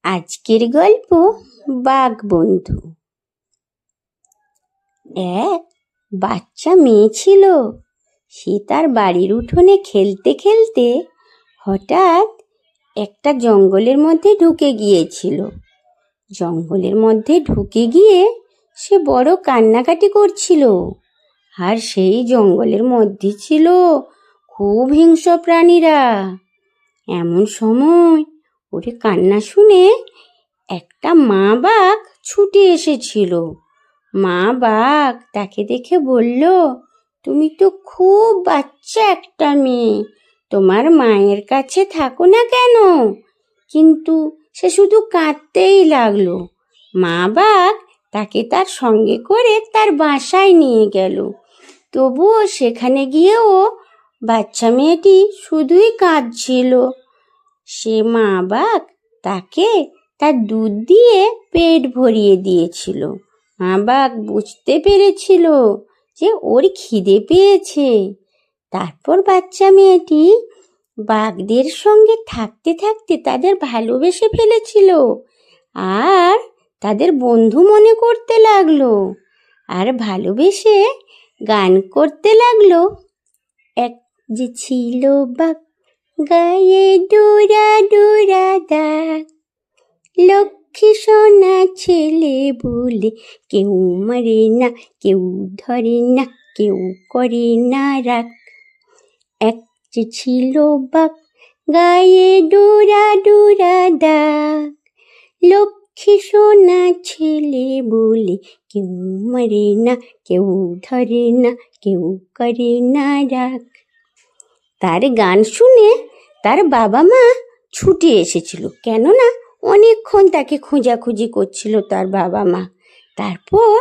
আজকের গল্প বাঘ বন্ধু। এক বাচ্চা মেয়ে ছিল। সে তার বাড়ির উঠোনে খেলতে খেলতে হঠাৎ একটা জঙ্গলের মধ্যে ঢুকে গিয়েছিল। জঙ্গলের মধ্যে ঢুকে গিয়ে সে বড় কান্নাকাটি করছিল। আর সেই জঙ্গলের মধ্যে ছিল খুব হিংস্র প্রাণীরা। এমন সময় ওর কান্না শুনে একটা মা বাঘ ছুটে এসেছিল। মা বাঘ তাকে দেখে বলল, তুমি তো খুব বাচ্চা একটা মেয়ে, তোমার মায়ের কাছে থাকো না কেন? কিন্তু সে শুধু কাঁদতেই লাগলো। মা বাঘ তাকে তার সঙ্গে করে তার বাসায় নিয়ে গেল। তবুও সেখানে গিয়েও বাচ্চা মেয়েটি শুধুই কাঁদছিল। সে মা বাঘ তাকে তার দুধ দিয়ে পেট ভরিয়ে দিয়েছিল। মা বাঘ বুঝতে পেরেছিল যে ওর খিদে পেয়েছে। তারপর বাচ্চা মেয়েটি বাঘদের সঙ্গে থাকতে থাকতে তাদের ভালোবেসে ফেলেছিল আর তাদের বন্ধু মনে করতে লাগলো আর ভালোবেসে গান করতে লাগলো। এক যে ছিল বাঘ, গায়ে ডোরা ডোরা দাগ, লক্ষ্মী সোনা ছেলে বলে কেউ মারে না, কেউ ধরে না, কেউ করে না রাগ। এক যে ছিল বাঘ, গায়ে ডোরা ডোরা দাগ, লক্ষ্মী সোনা ছেলে বলে কেউ মারে না, কেউ ধরে না, কেউ করে না রাগ। তার গান শুনে তার বাবা মা ছুটে এসেছিল, কেননা অনেকক্ষণ তাকে খোঁজাখুঁজি করছিল তার বাবা মা। তারপর